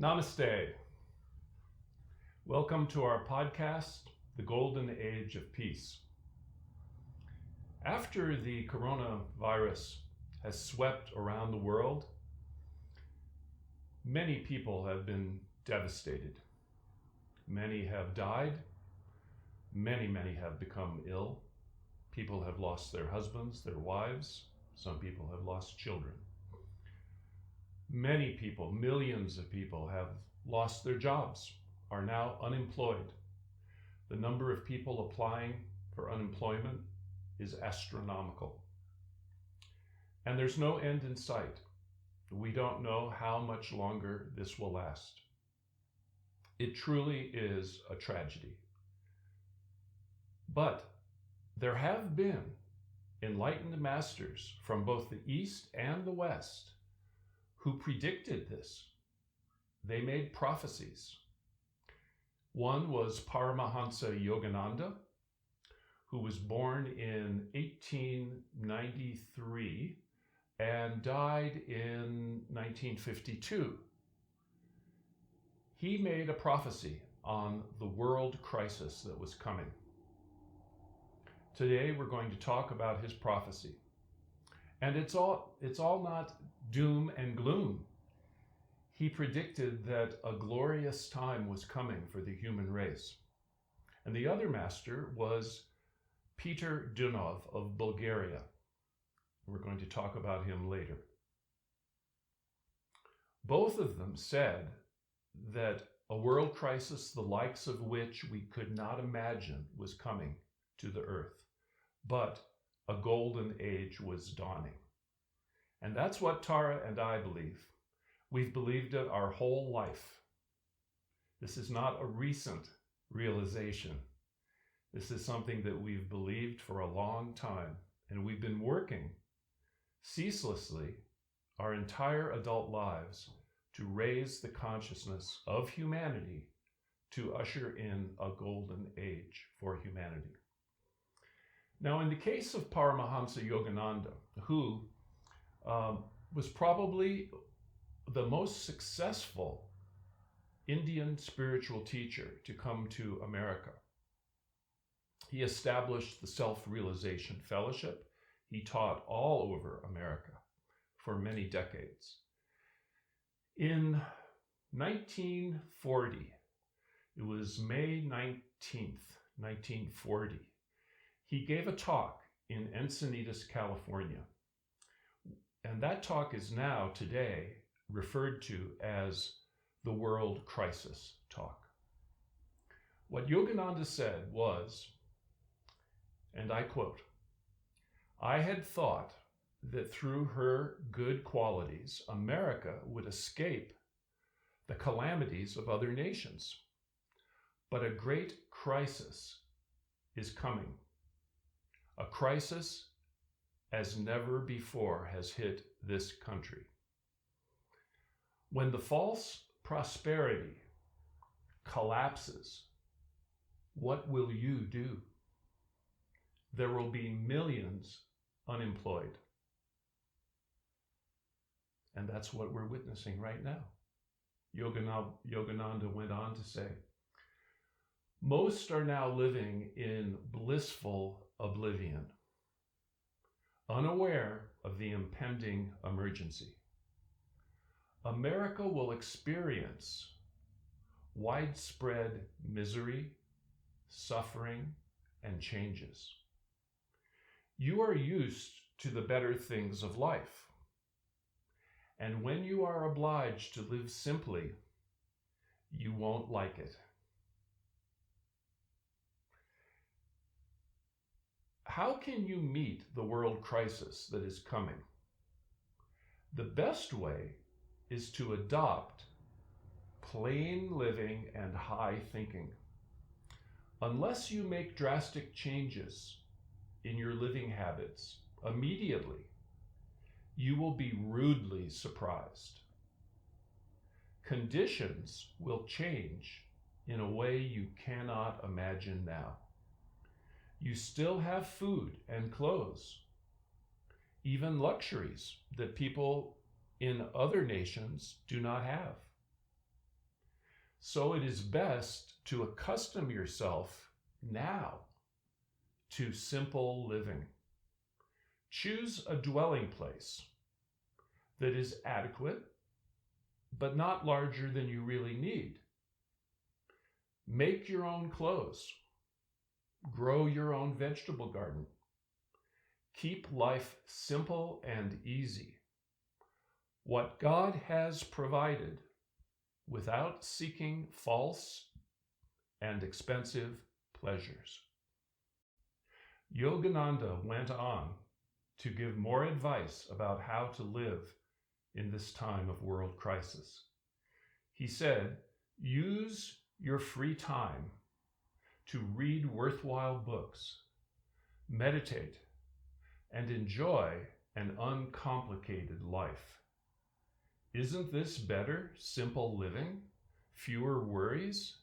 Namaste. Welcome to our podcast, The Golden Age of Peace. After the coronavirus has swept around the world, many people have been devastated. Many have died. Many have become ill. People have lost their husbands, their wives. Some people have lost children. Many people, millions of people, have lost their jobs, are now unemployed. The number of people applying for unemployment is astronomical. And there's no end in sight. We don't know how much longer this will last. It truly is a tragedy. But there have been enlightened masters from both the East and the West who predicted this. They made prophecies. One was Paramahansa Yogananda, who was born in 1893 and died in 1952. He made a prophecy on the world crisis that was coming. Today we're going to talk about his prophecy. And it's all not doom and gloom. He predicted that a glorious time was coming for the human race. And the other master was Peter Deunov of Bulgaria. We're going to talk about him later. Both of them said that a world crisis the likes of which we could not imagine was coming to the earth, but a golden age was dawning. And that's what Tara and I believe. We've believed it our whole life. This is not a recent realization. This is something that we've believed for a long time, and we've been working ceaselessly our entire adult lives to raise the consciousness of humanity to usher in a golden age for humanity. Now, in the case of Paramahansa Yogananda, who was probably the most successful Indian spiritual teacher to come to America. He established the Self-Realization Fellowship. He taught all over America for many decades. In 1940, it was May 19th, 1940, he gave a talk in Encinitas, California. And that talk is now, today, referred to as the World Crisis Talk. What Yogananda said was, and I quote, "I had thought that through her good qualities, America would escape the calamities of other nations. But a great crisis is coming. A crisis as never before has hit this country. When the false prosperity collapses, what will you do? There will be millions unemployed." And that's what we're witnessing right now. Yogananda went on to say, "Most are now living in blissful oblivion, unaware of the impending emergency. America will experience widespread misery, suffering, and changes. You are used to the better things of life. And when you are obliged to live simply, you won't like it." How can you meet the world crisis that is coming? The best way is to adopt plain living and high thinking. Unless you make drastic changes in your living habits immediately, you will be rudely surprised. Conditions will change in a way you cannot imagine now. You still have food and clothes, even luxuries that people in other nations do not have. So it is best to accustom yourself now to simple living. Choose a dwelling place that is adequate, but not larger than you really need. Make your own clothes. Grow your own vegetable garden. Keep life simple and easy. What God has provided without seeking false and expensive pleasures. Yogananda went on to give more advice about how to live in this time of world crisis. He said, use your free time to read worthwhile books, meditate, and enjoy an uncomplicated life. Isn't this better, simple living, fewer worries,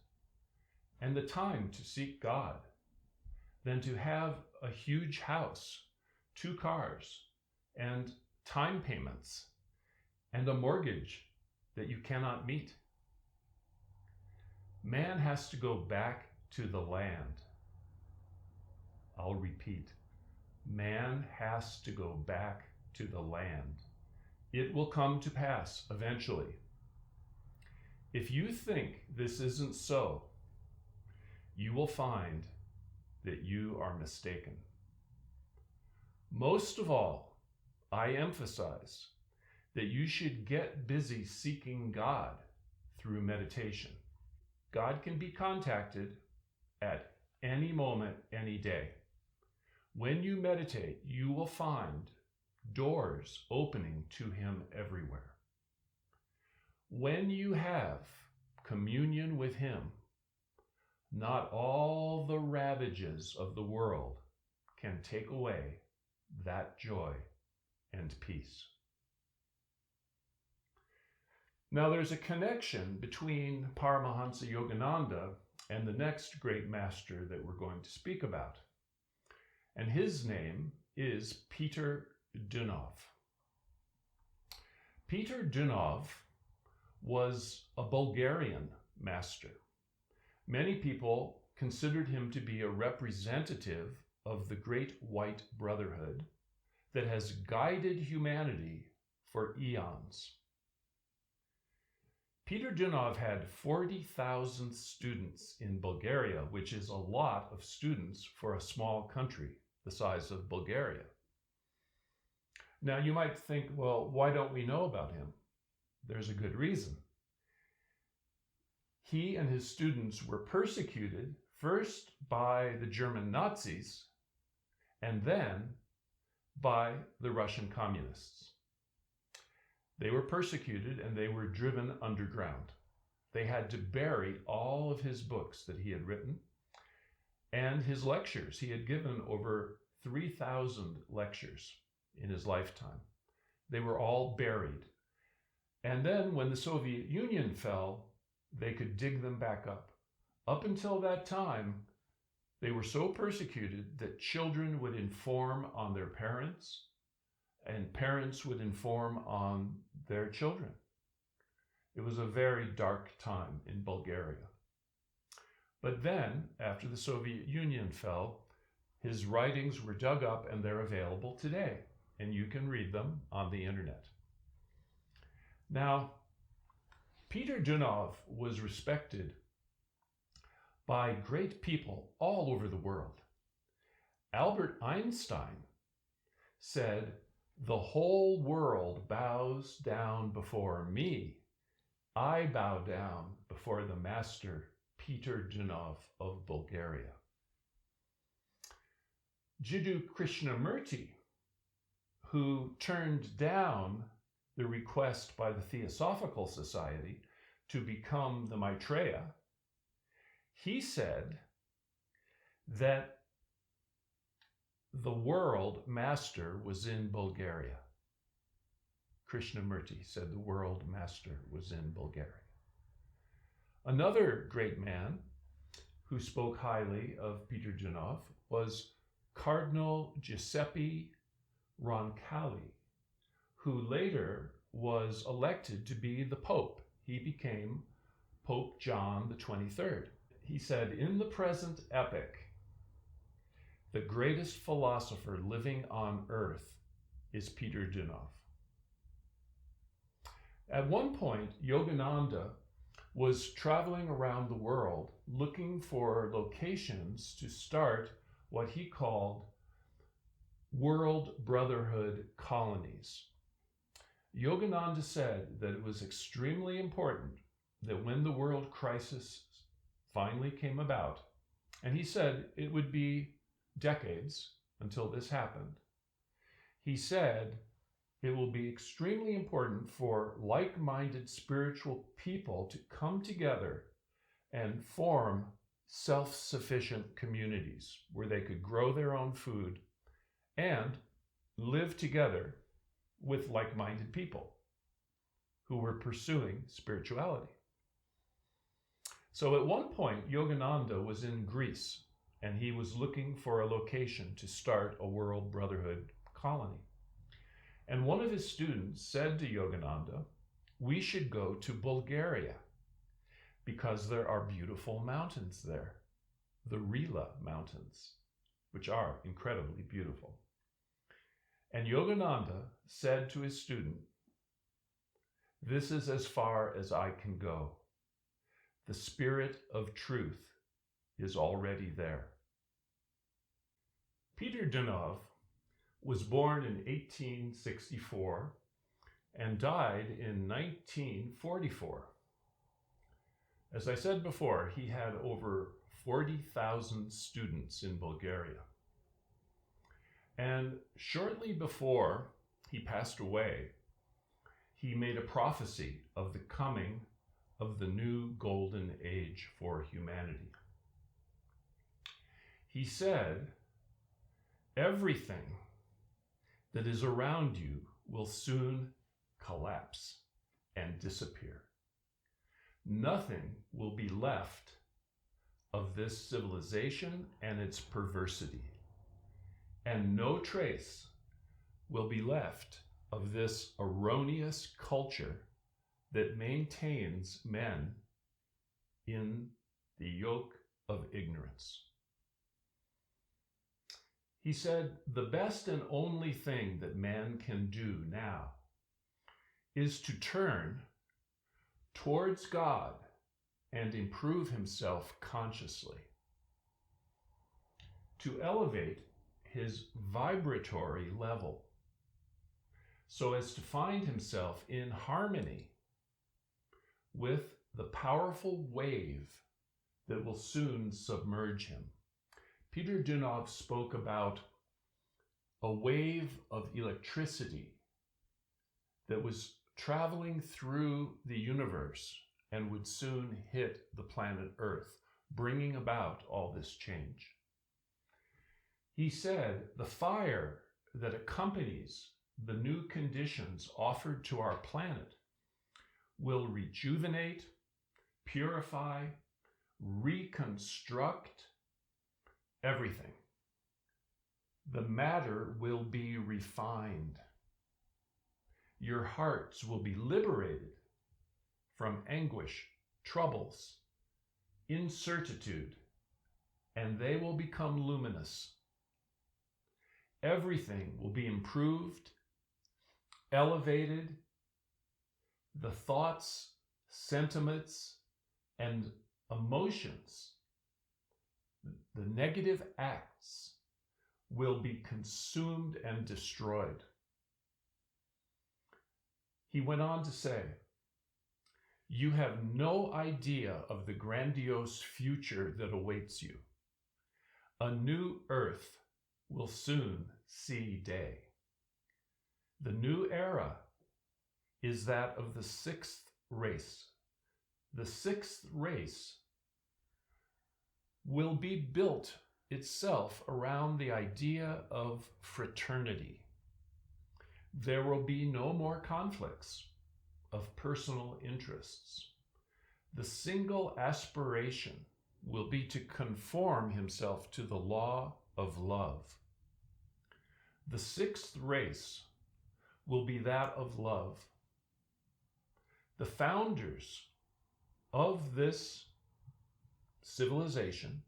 and the time to seek God than to have a huge house, 2 cars, and time payments, and a mortgage that you cannot meet? Man has to go back to the land. I'll repeat, man has to go back to the land. It will come to pass eventually. If you think this isn't so, you will find that you are mistaken. Most of all, I emphasize that you should get busy seeking God through meditation. God can be contacted at any moment, any day. When you meditate, you will find doors opening to him everywhere. When you have communion with him, not all the ravages of the world can take away that joy and peace. Now, there's a connection between Paramahansa Yogananda and the next great master that we're going to speak about. And his name is Peter Deunov. Peter Deunov was a Bulgarian master. Many people considered him to be a representative of the great white brotherhood that has guided humanity for eons. Peter Deunov had 40,000 students in Bulgaria, which is a lot of students for a small country the size of Bulgaria. Now you might think, well, why don't we know about him? There's a good reason. He and his students were persecuted first by the German Nazis and then by the Russian communists. They were persecuted and they were driven underground. They had to bury all of his books that he had written and his lectures. He had given over 3,000 lectures in his lifetime. They were all buried. And then when the Soviet Union fell, they could dig them back up. Up until that time, they were so persecuted that children would inform on their parents and parents would inform on their children. It was a very dark time in Bulgaria. But then, after the Soviet Union fell, his writings were dug up and they're available today, and you can read them on the internet. Now, Peter Deunov was respected by great people all over the world. Albert Einstein said, "The whole world bows down before me. I bow down before the master Peter Deunov of Bulgaria." Jiddu Krishnamurti, who turned down the request by the Theosophical Society to become the Maitreya, he said that the world master was in Bulgaria. Krishnamurti said the world master was in Bulgaria. Another great man who spoke highly of Peter Deunov was Cardinal Giuseppe Roncalli, who later was elected to be the Pope. He became Pope John the 23rd. He said, "In the present epoch, the greatest philosopher living on earth is Peter Deunov." At one point, Yogananda was traveling around the world looking for locations to start what he called world brotherhood colonies. Yogananda said that it was extremely important that when the world crisis finally came about, and he said it would be decades until this happened, he said it will be extremely important for like-minded spiritual people to come together and form self-sufficient communities where they could grow their own food and live together with like-minded people who were pursuing spirituality. So at one point, Yogananda was in Greece, and he was looking for a location to start a world brotherhood colony. And one of his students said to Yogananda, "We should go to Bulgaria because there are beautiful mountains there, the Rila Mountains, which are incredibly beautiful." And Yogananda said to his student, "This is as far as I can go. The spirit of truth is already there." Peter Deunov was born in 1864 and died in 1944. As I said before, he had over 40,000 students in Bulgaria. And shortly before he passed away, he made a prophecy of the coming of the new golden age for humanity. He said, "Everything that is around you will soon collapse and disappear. Nothing will be left of this civilization and its perversity, and no trace will be left of this erroneous culture that maintains men in the yoke of ignorance." He said, "The best and only thing that man can do now is to turn towards God and improve himself consciously, to elevate his vibratory level so as to find himself in harmony with the powerful wave that will soon submerge him." Peter Deunov spoke about a wave of electricity that was traveling through the universe and would soon hit the planet Earth, bringing about all this change. He said the fire that accompanies the new conditions offered to our planet will rejuvenate, purify, reconstruct everything. The matter will be refined. Your hearts will be liberated from anguish, troubles, incertitude, and they will become luminous. Everything will be improved, elevated. The thoughts, sentiments, and emotions, the negative acts, will be consumed and destroyed. He went on to say, "You have no idea of the grandiose future that awaits you. A new earth will soon see day. The new era is that of the sixth race. The sixth race will be built itself around the idea of fraternity. There will be no more conflicts of personal interests. The single aspiration will be to conform himself to the law of love. The sixth race will be that of love. The founders of this civilization,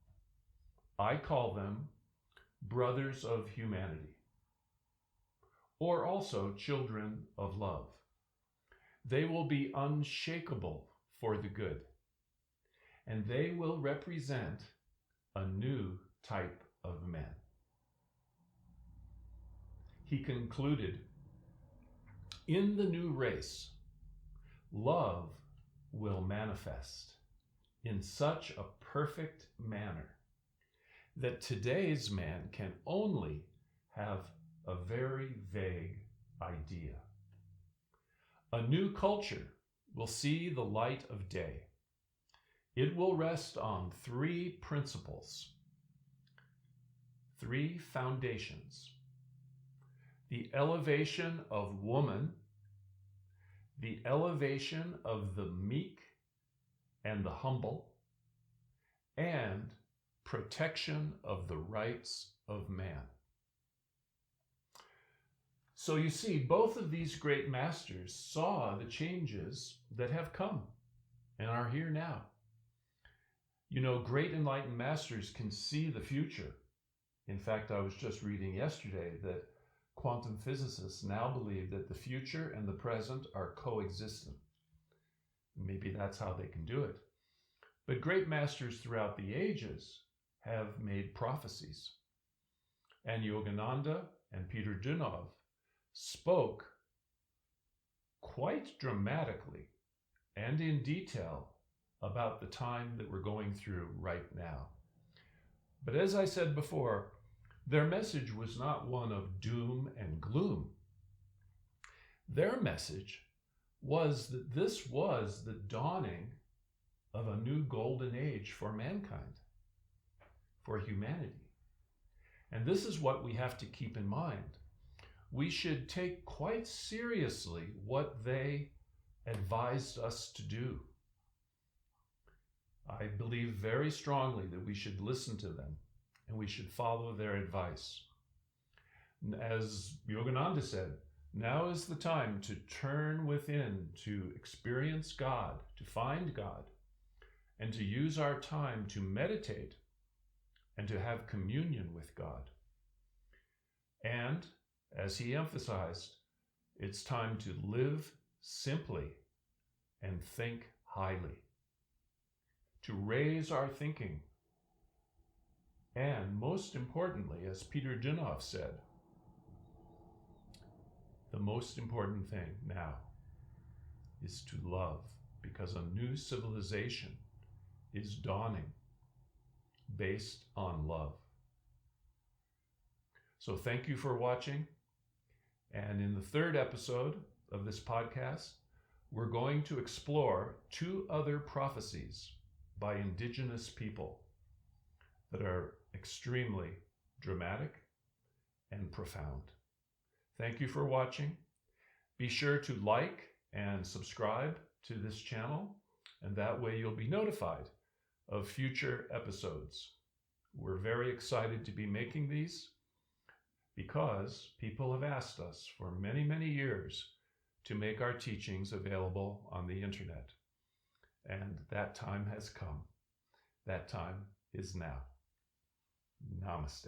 I call them brothers of humanity, or also children of love. They will be unshakable for the good, and they will represent a new type of men. He concluded, in the new race, love will manifest in such a perfect manner that today's man can only have a very vague idea. A new culture will see the light of day. It will rest on three principles, three foundations: the elevation of woman, the elevation of the meek and the humble, and protection of the rights of man. So you see, both of these great masters saw the changes that have come and are here now. You know, great enlightened masters can see the future. In fact, I was just reading yesterday that quantum physicists now believe that the future and the present are coexistent. Maybe that's how they can do it. But great masters throughout the ages have made prophecies. And Yogananda and Peter Deunov spoke quite dramatically and in detail about the time that we're going through right now. But as I said before, their message was not one of doom and gloom. Their message was that this was the dawning of a new golden age for mankind, for humanity. And this is what we have to keep in mind. We should take quite seriously what they advised us to do. I believe very strongly that we should listen to them and we should follow their advice. As Yogananda said, now is the time to turn within, to experience God, to find God, and to use our time to meditate and to have communion with God. And, as he emphasized, it's time to live simply and think highly, to raise our thinking. And most importantly, as Peter Deunov said, the most important thing now is to love, because a new civilization is dawning based on love. So thank you for watching. And in the third episode of this podcast, we're going to explore 2 other prophecies by indigenous people that are extremely dramatic and profound. Thank you for watching. Be sure to like and subscribe to this channel, and that way you'll be notified of future episodes. We're very excited to be making these because people have asked us for many, many years to make our teachings available on the internet. And that time has come. That time is now. Namaste.